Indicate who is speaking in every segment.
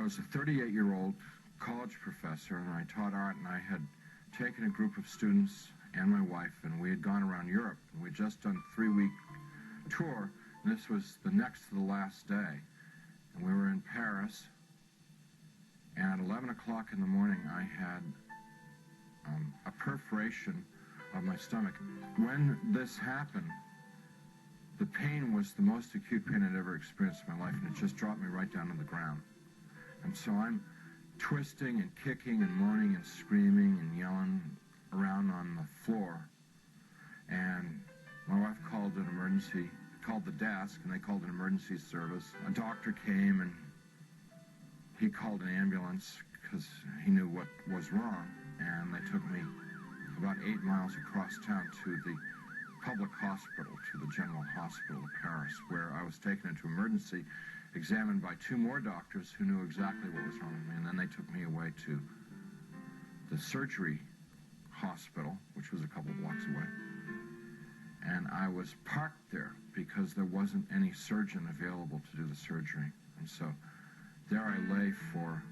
Speaker 1: was a 38-year-old college professor, and I taught art, and I had taken a group of students and my wife, and we had gone around Europe, and we had just done a 3-week tour, and this was the next to the last day. And we were in Paris, and at 11 o'clock in the morning, I had a perforation of my stomach. When this happened, the pain was the most acute pain I'd ever experienced in my life, and it just dropped me right down to the ground. And so I'm twisting and kicking and moaning and screaming and yelling around on the floor. And my wife called the desk, and they called an emergency service. A doctor came, and he called an ambulance because he knew what was wrong. And they took me about 8 miles across town to the public hospital, to the General Hospital of Paris, where I was taken into emergency, examined by 2 more doctors who knew exactly what was wrong with me, and then they took me away to the surgery hospital, which was a couple blocks away. And I was parked there because there wasn't any surgeon available to do the surgery. And so there I lay for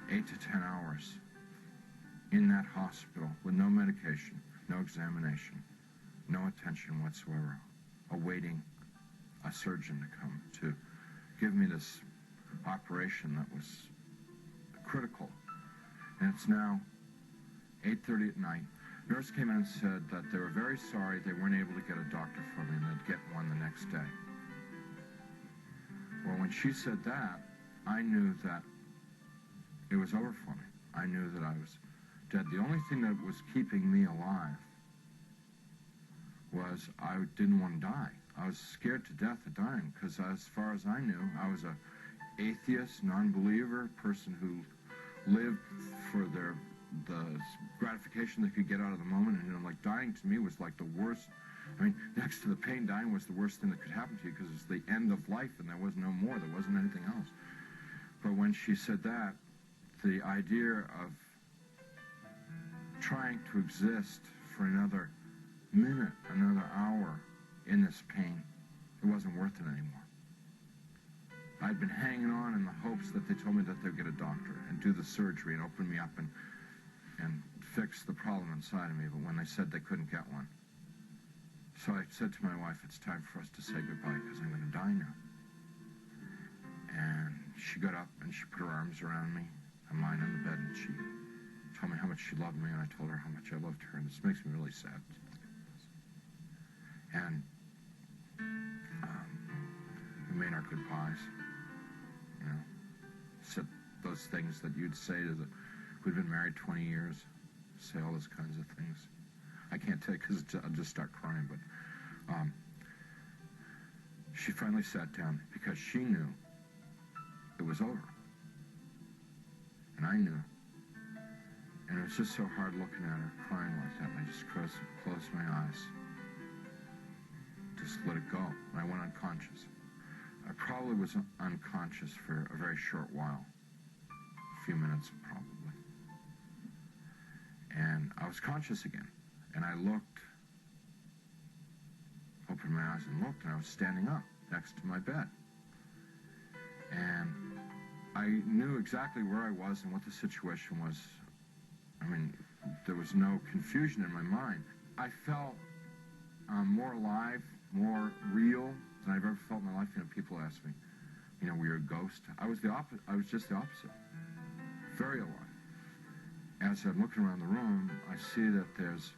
Speaker 1: 8 to 10 hours in that hospital with no medication, no examination, no attention whatsoever, awaiting a surgeon to come to give me this operation that was critical. And it's now 8:30 at night. Nurse came in and said that they were very sorry they weren't able to get a doctor for me, and they'd get one the next day. Well, when she said that, I knew that it was over for me. I knew that I was dead. The only thing that was keeping me alive was I didn't want to die. I was scared to death of dying because, as far as I knew, I was an atheist, non-believer, person who lived for the gratification they could get out of the moment. And, like, dying to me was like the worst. I mean, next to the pain, dying was the worst thing that could happen to you because it's the end of life and there was no more. There wasn't anything else. But when she said that, the idea of trying to exist for another minute, another hour in this pain, it wasn't worth it anymore. I'd been hanging on in the hopes that they told me that they'd get a doctor and do the surgery and open me up and fix the problem inside of me, but when they said they couldn't get one. So I said to my wife, it's time for us to say goodbye because I'm going to die now. And she got up and she put her arms around me. I'm lying on the bed, and she told me how much she loved me, and I told her how much I loved her, and this makes me really sad. And we made our goodbyes, you know, said those things that you'd say to who'd been married 20 years, say all those kinds of things. I can't tell you because I'll just start crying, but she finally sat down because she knew it was over. And I knew. And it was just so hard looking at her crying like that, and I just closed my eyes. Just let it go. And I went unconscious. I probably was unconscious for a very short while. A few minutes, probably. And I was conscious again. And I looked, opened my eyes and looked, and I was standing up next to my bed. And I knew exactly where I was and what the situation was. I mean, there was no confusion in my mind. I felt more alive, more real than I've ever felt in my life. You know, people ask me, you know, were you a ghost? I was just the opposite. Very alive. As I'm looking around the room, I see that there's,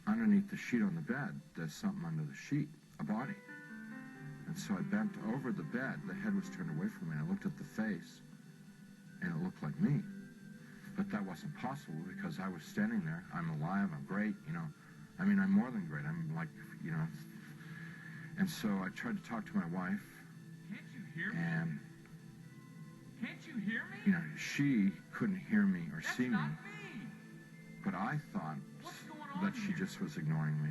Speaker 1: underneath the sheet on the bed, there's something under the sheet, a body. And so I bent over the bed. The head was turned away from me, and I looked at the face, and it looked like me. But that wasn't possible because I was standing there. I'm alive. I'm great, you know. I mean, I'm more than great. I'm like, you know. And so I tried to talk to my wife.
Speaker 2: Can't you hear me?
Speaker 1: And,
Speaker 2: can't you hear me?
Speaker 1: you know, she couldn't hear me or see me.
Speaker 2: That's not me.
Speaker 1: But I thought
Speaker 2: What's going on
Speaker 1: that she
Speaker 2: here?
Speaker 1: just was ignoring me.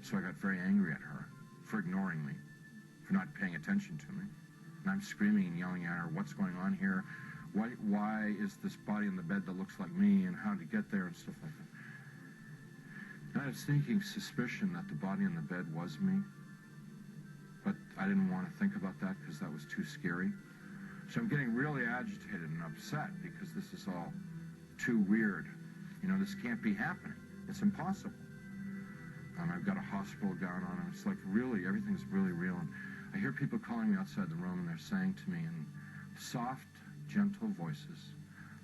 Speaker 1: So I got very angry at her for ignoring me, for not paying attention to me. And I'm screaming and yelling at her, what's going on here? Why is this body in the bed that looks like me, and how to get there and stuff like that? And I had a sneaking suspicion that the body in the bed was me, but I didn't want to think about that because that was too scary. So I'm getting really agitated and upset because this is all too weird. You know, this can't be happening. It's impossible. I've got a hospital gown on, and it's like really, everything's really real. And I hear people calling me outside the room, and they're saying to me in soft, gentle voices,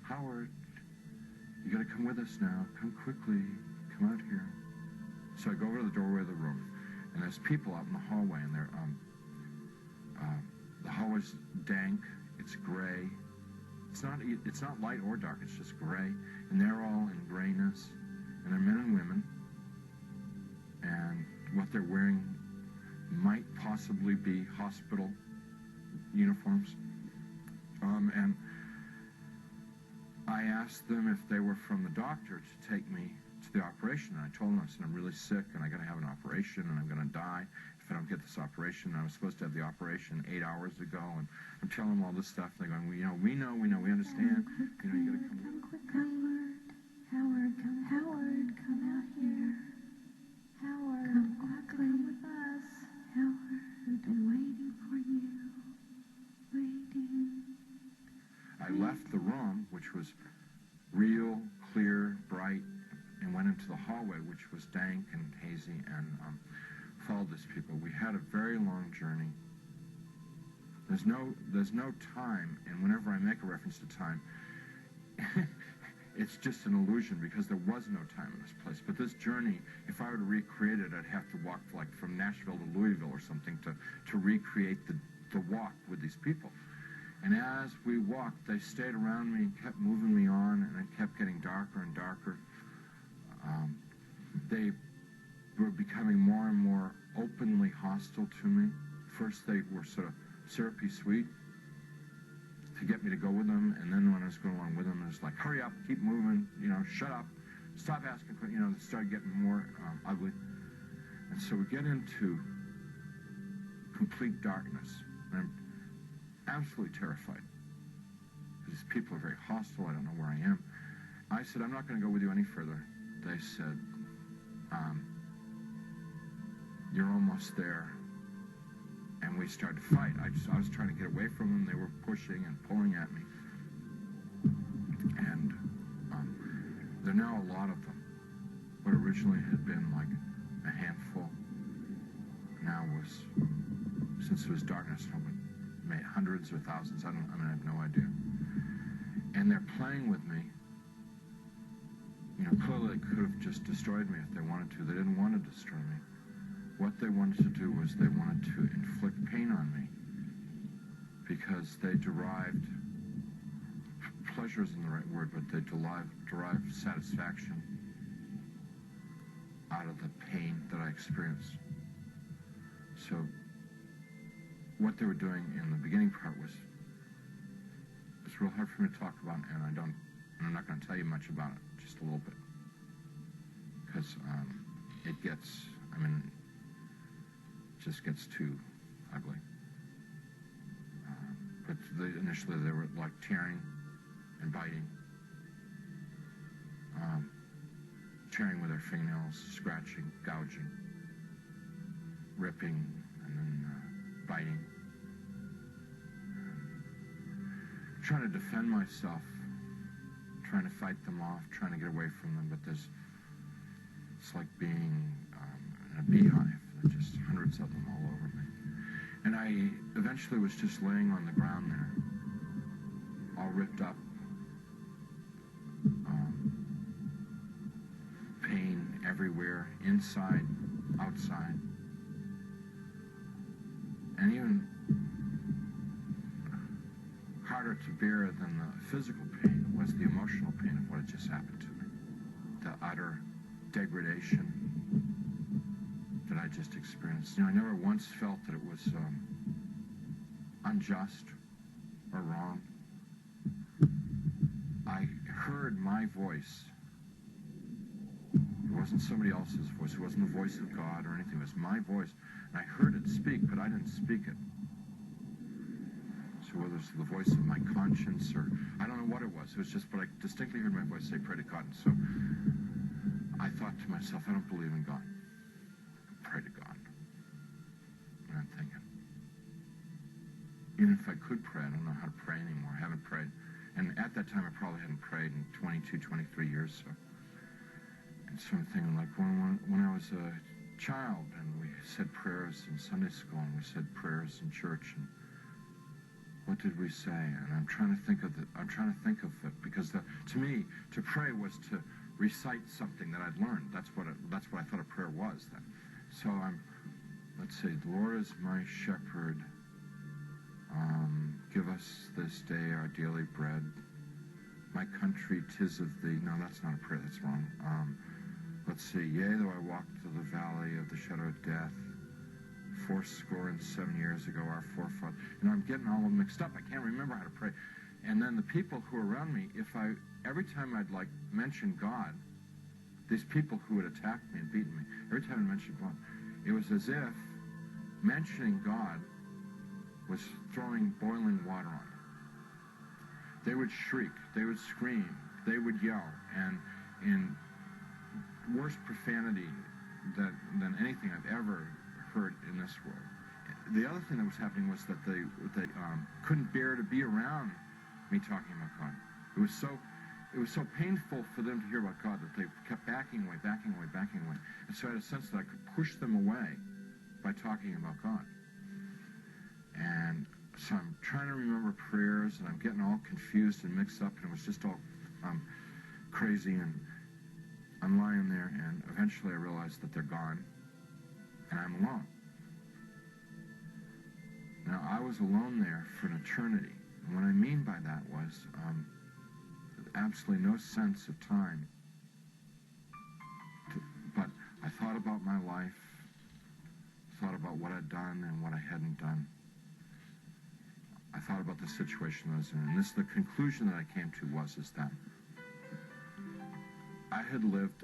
Speaker 1: "Howard, you got to come with us now. Come quickly. Come out here." So I go over to the doorway of the room, and there's people out in the hallway, and they're the hallway's dank. It's gray. It's not light or dark. It's just gray, and they're all in grayness, and they're men and women, and what they're wearing might possibly be hospital uniforms. And I asked them if they were from the doctor to take me to the operation. And I told them, I said, I'm really sick and I got to have an operation and I'm going to die if I don't get this operation. And I was supposed to have the operation 8 hours ago. And I'm telling them all this stuff. And they're going, we understand. You know, you got to come quick.
Speaker 3: Howard, come out here. Howard, come quickly with us. Howard, we've been waiting for you. Waiting.
Speaker 1: I left the room, which was real, clear, bright, and went into the hallway, which was dank and hazy, and followed these people. We had a very long journey. There's no time, and whenever I make a reference to time, it's just an illusion because there was no time in this place. But this journey, if I were to recreate it, I'd have to walk like from Nashville to Louisville or something to recreate the walk with these people. And as we walked, they stayed around me and kept moving me on, and it kept getting darker and darker. They were becoming more and more openly hostile to me. First, they were sort of syrupy sweet to get me to go with them, and then when I was going along with them, it was like, hurry up, keep moving, you know, shut up, stop asking, you know, they started getting more ugly. And so we get into complete darkness, and I'm absolutely terrified. These people are very hostile, I don't know where I am. I said, I'm not going to go with you any further. They said, you're almost there. And we started to fight. I was trying to get away from them. They were pushing and pulling at me. And there are now a lot of them. What originally had been like a handful now was, since it was darkness, hundreds or thousands. I have no idea. And they're playing with me. You know, clearly they could have just destroyed me if they wanted to. They didn't want to destroy me. What they wanted to do was they wanted to inflict pain on me because they derived, pleasure isn't the right word, but they derived satisfaction out of the pain that I experienced. So what they were doing in the beginning part was real hard for me to talk about, and I'm not going to tell you much about it, just a little bit, because it just gets too ugly. But initially they were like tearing and biting, tearing with their fingernails, scratching, gouging, ripping, and then biting. Trying to defend myself, trying to fight them off, trying to get away from them, but it's like being in a beehive. There's just hundreds of them all over me. And I eventually was just laying on the ground there, all ripped up, pain everywhere, inside, outside, and even harder to bear than the physical pain was the emotional pain of what had just happened to me. The utter degradation that I just experienced. You know, I never once felt that it was unjust or wrong. I heard my voice. It wasn't somebody else's voice. It wasn't the voice of God or anything. It was my voice. And I heard it speak, but I didn't speak it. So whether it's the voice of my conscience or I don't know what it was just, but I distinctly heard my voice say, pray to God. And so I thought to myself, I don't believe in God. Pray to God. And I'm thinking, even if I could pray, I don't know how to pray anymore. I haven't prayed. And at that time, I probably hadn't prayed in 22, 23 years. So, and so I'm thinking, like, when I was a child, and we said prayers in Sunday school, and we said prayers in church, and what did we say? And I'm trying to think of it, because to me, to pray was to recite something that I'd learned. That's what I thought a prayer was then. So let's see, the Lord is my shepherd. Give us this day our daily bread. My country, 'tis of thee. No, that's not a prayer. That's wrong. Let's see. Yea, though I walk through the valley of the shadow of death, fourscore and 7 years ago, our forefathers. I'm getting all mixed up. I can't remember how to pray. And then the people who were around me, every time I'd like mention God, these people who had attacked me and beaten me, every time I mentioned God, it was as if mentioning God was throwing boiling water on it. They would shriek, they would scream, they would yell, and in worse profanity than anything I've ever heard in this world. The other thing that was happening was that they couldn't bear to be around me talking about God. It was so painful for them to hear about God that they kept backing away. And so I had a sense that I could push them away by talking about God. And so I'm trying to remember prayers, and I'm getting all confused and mixed up, and it was just all crazy, and I'm lying there, and eventually I realized that they're gone, and I'm alone. Now, I was alone there for an eternity, and what I mean by that was absolutely no sense of time. But I thought about my life, thought about what I'd done and what I hadn't done. I thought about the situation I was in, and the conclusion that I came to was that I had lived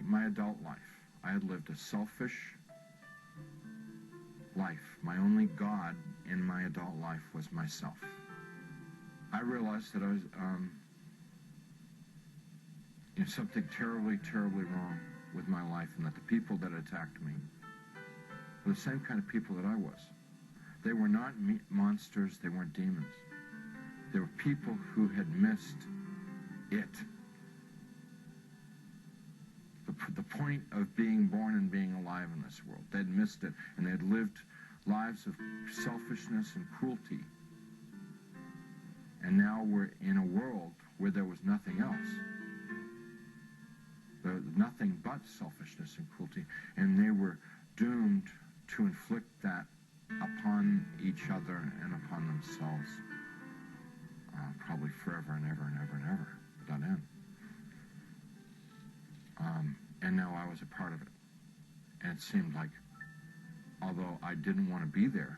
Speaker 1: my adult life, I had lived a selfish life. My only God in my adult life was myself. I realized that I was something terribly, terribly wrong with my life, and that the people that attacked me were the same kind of people that I was. They were not monsters, they weren't demons. They were people who had missed it. The point of being born and being alive in this world. They'd missed it, and they had lived lives of selfishness and cruelty. And now we're in a world where there was nothing else. There was nothing but selfishness and cruelty, and they were doomed to inflict that upon each other and upon themselves, probably forever and ever and ever and ever, without end. And now I was a part of it. And it seemed like, although I didn't want to be there,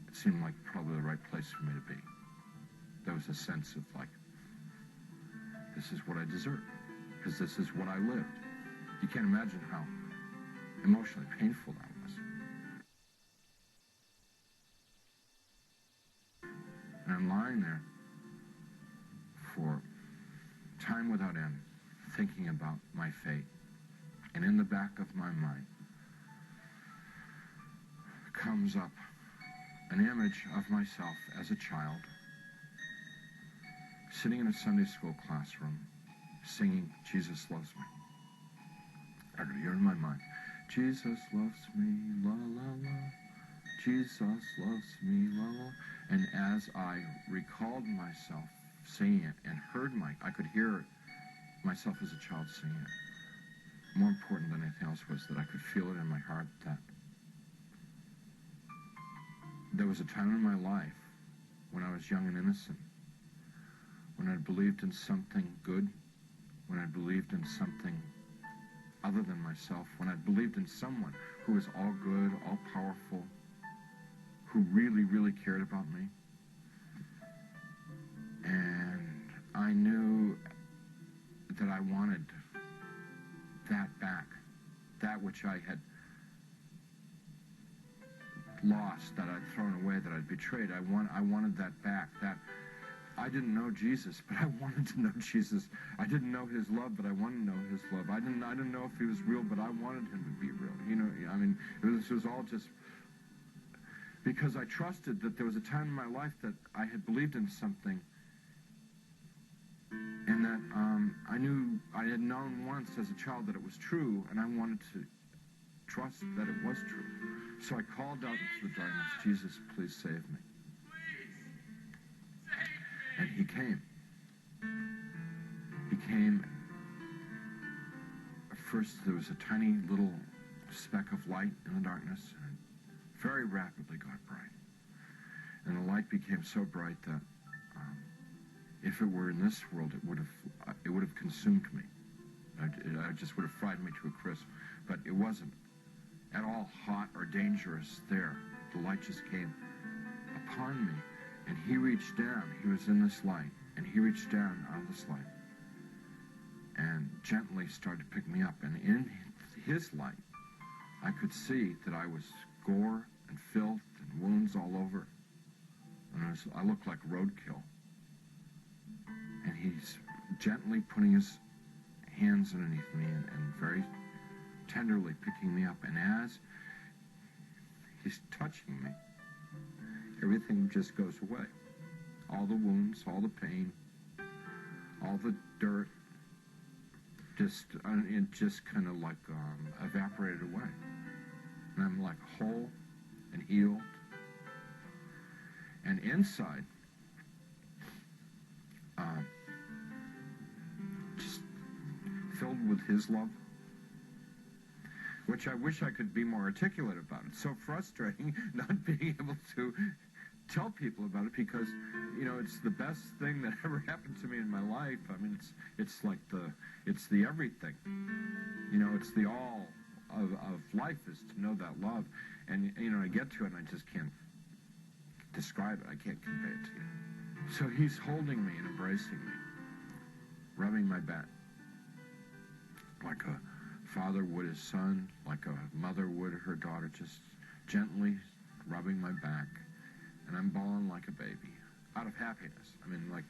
Speaker 1: it seemed like probably the right place for me to be. There was a sense of like, this is what I deserve, because this is what I lived. You can't imagine how emotionally painful that was. And I'm lying there for time without end, thinking about my fate. And in the back of my mind comes up an image of myself as a child, sitting in a Sunday school classroom, singing, Jesus Loves Me. I could hear in my mind, Jesus loves me, la la la. Jesus loves me, la la. And as I recalled myself singing it and I could hear myself as a child singing it. More important than anything else was that I could feel it in my heart that there was a time in my life when I was young and innocent, when I believed in something good, when I believed in something other than myself, when I believed in someone who was all good, all powerful, who really, really cared about me. And I knew that I wanted that back, that which I had lost, that I'd thrown away, that I'd betrayed. I wanted that back. That I didn't know Jesus, but I wanted to know Jesus. I didn't know his love, but I wanted to know his love. I didn't know if he was real, but I wanted him to be real. You know, I mean, this was all just because I trusted that there was a time in my life that I had believed in something, and that I knew I had known once as a child that it was true, and I wanted to trust that it was true. So I called out into the darkness, Jesus, please save me. And he came. He came. First, there was a tiny little speck of light in the darkness, and it very rapidly got bright. And the light became so bright that if it were in this world, it would have consumed me. I just would have fried me to a crisp. But it wasn't at all hot or dangerous there. The light just came upon me, and he reached down. He was in this light, and he reached down out of this light and gently started to pick me up. And in his light, I could see that I was gore and filth and wounds all over. And I looked like roadkill. And he's gently putting his hands underneath me and very tenderly picking me up. And as he's touching me, everything just goes away. All the wounds, all the pain, all the dirt, it just kind of like evaporated away. And I'm like whole and healed. And inside, just filled with his love, which I wish I could be more articulate about. It's so frustrating not being able to tell people about it, because, you know, it's the best thing that ever happened to me in my life. I mean, it's like it's the everything. You know, it's the all of life is to know that love. And, you know, I get to it and I just can't describe it. I can't convey it to you. So he's holding me and embracing me, rubbing my back like a father would his son, like a mother would her daughter, just gently rubbing my back. And I'm bawling like a baby, out of happiness. I mean, like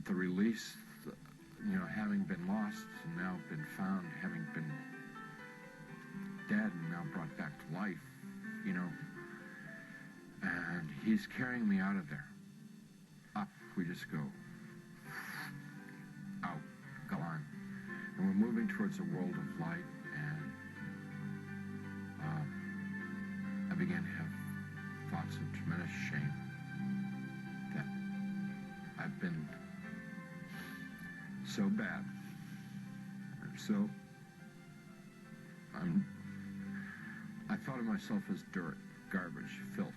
Speaker 1: the release, you know, having been lost and now been found, having been dead and now brought back to life, you know. And he's carrying me out of there. Up, we just go. Out, gone. And we're moving towards a world of light, and I began to have thoughts of tremendous shame that I've been so bad. I thought of myself as dirt, garbage, filth.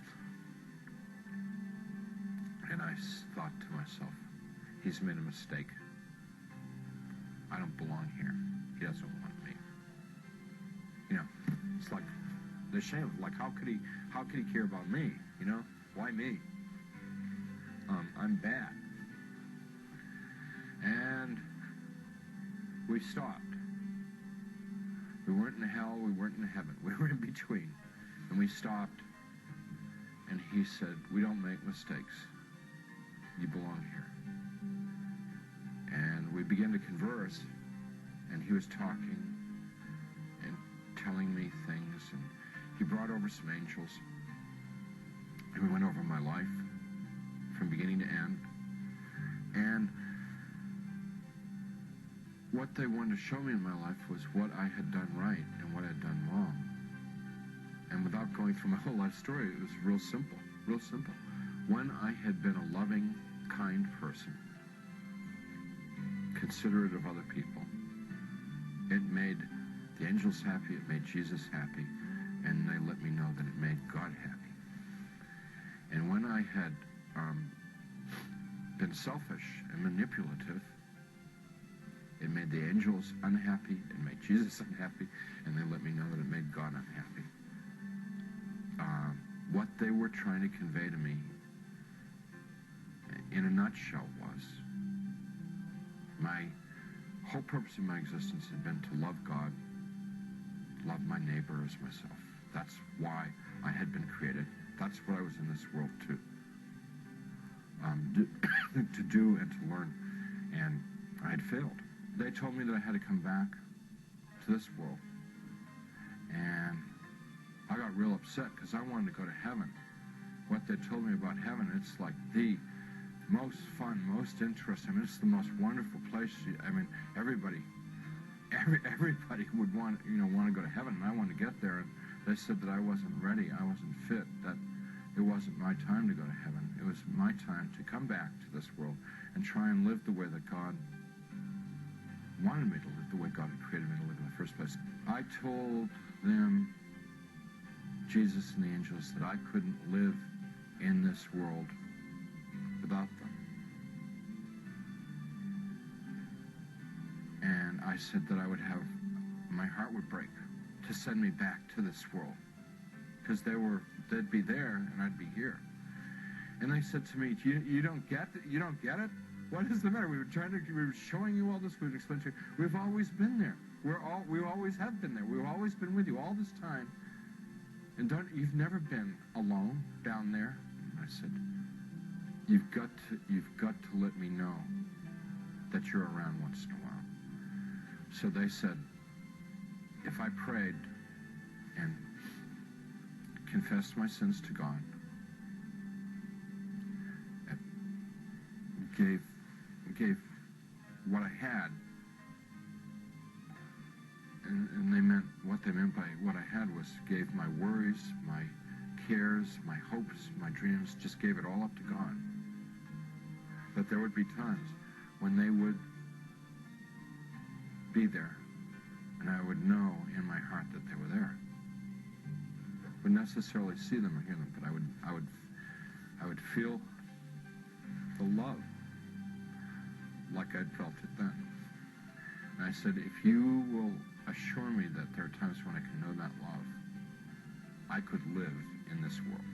Speaker 1: And I thought to myself, he's made a mistake. I don't belong here. He doesn't want me. You know, it's like the shame. Like, how could he care about me? You know, why me? I'm bad. And we stopped. We weren't in hell. We weren't in heaven. We were in between. And we stopped. And he said, "We don't make mistakes. You belong here." And we began to converse, and he was talking and telling me things, and he brought over some angels, and we went over my life from beginning to end. And what they wanted to show me in my life was what I had done right and what I had done wrong. And without going through my whole life story, it was real simple, real simple. When I had been a loving, kind person, considerate of other people, it made the angels happy, it made Jesus happy, and they let me know that it made God happy. And when I had been selfish and manipulative, it made the angels unhappy, it made Jesus unhappy, and they let me know that it made God unhappy. What they were trying to convey to me, in a nutshell, was my whole purpose of my existence had been to love God, love my neighbor as myself. That's why I had been created. That's what I was in this world to do and to learn. And I had failed. They told me that I had to come back to this world and upset because I wanted to go to heaven. What they told me about heaven, it's like the most fun, most interesting. I mean, it's the most wonderful place. I mean, everybody would want to go to heaven, and I wanted to get there. And they said that I wasn't ready, I wasn't fit, that it wasn't my time to go to heaven. It was my time to come back to this world and try and live the way that God wanted me to live, the way God had created me to live in the first place. I told them, Jesus and the angels, that I couldn't live in this world without them. And I said that I would have, my heart would break to send me back to this world, because they'd be there and I'd be here. And they said to me, you don't get it? You don't get it? What is the matter? We were showing you all this, we would explain to you. We've always been there. We always have been there. We've always been with you all this time. And you've never been alone down there. And I said, you've got to let me know that you're around once in a while. So they said, if I prayed and confessed my sins to God, gave what I had, and what they meant by what I had was gave my worries, my cares, my hopes, my dreams, just gave it all up to God. That there would be times when they would be there, and I would know in my heart that they were there. Wouldn't necessarily see them or hear them, but I would feel the love like I'd felt it then. And I said, if you will assure me that there are times when I can know that love, I could live in this world.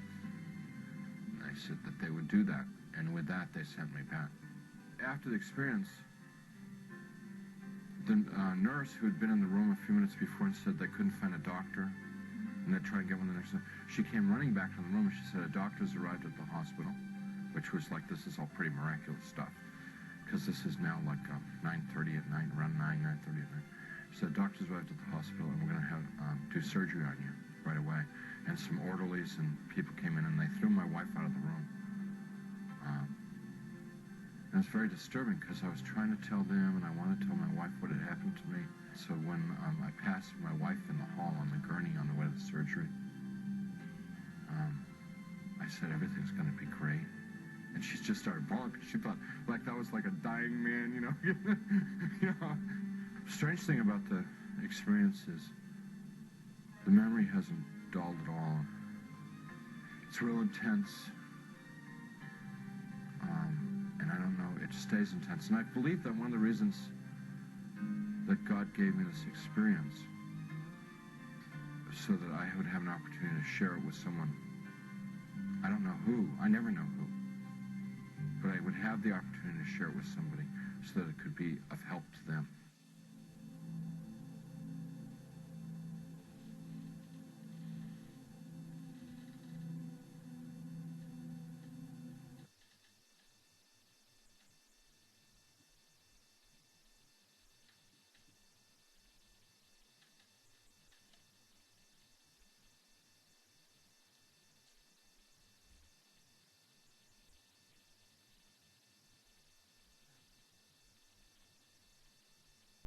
Speaker 1: And I said that they would do that, and with that they sent me back. After the experience, the nurse who had been in the room a few minutes before and said they couldn't find a doctor, and they'd try to get one the next day, she came running back to the room and she said, a doctor's arrived at the hospital, which was like, this is all pretty miraculous stuff, because this is now like 9:30 at night, around 9:30 at night. She said, doctor's arrived at the hospital and we're going to have do surgery on you right away. And some orderlies and people came in and they threw my wife out of the room. And it was very disturbing because I was trying to tell them and I wanted to tell my wife what had happened to me. So when I passed my wife in the hall on the gurney on the way to the surgery, I said, everything's going to be great. And she just started bawling because she thought like that was like a dying man, you know. You know. Strange thing about the experience is the memory hasn't dulled at all. It's real intense. And I don't know, it stays intense. And I believe that one of the reasons that God gave me this experience so that I would have an opportunity to share it with someone. I don't know who. I never know who. But I would have the opportunity to share it with somebody so that it could be of help to them.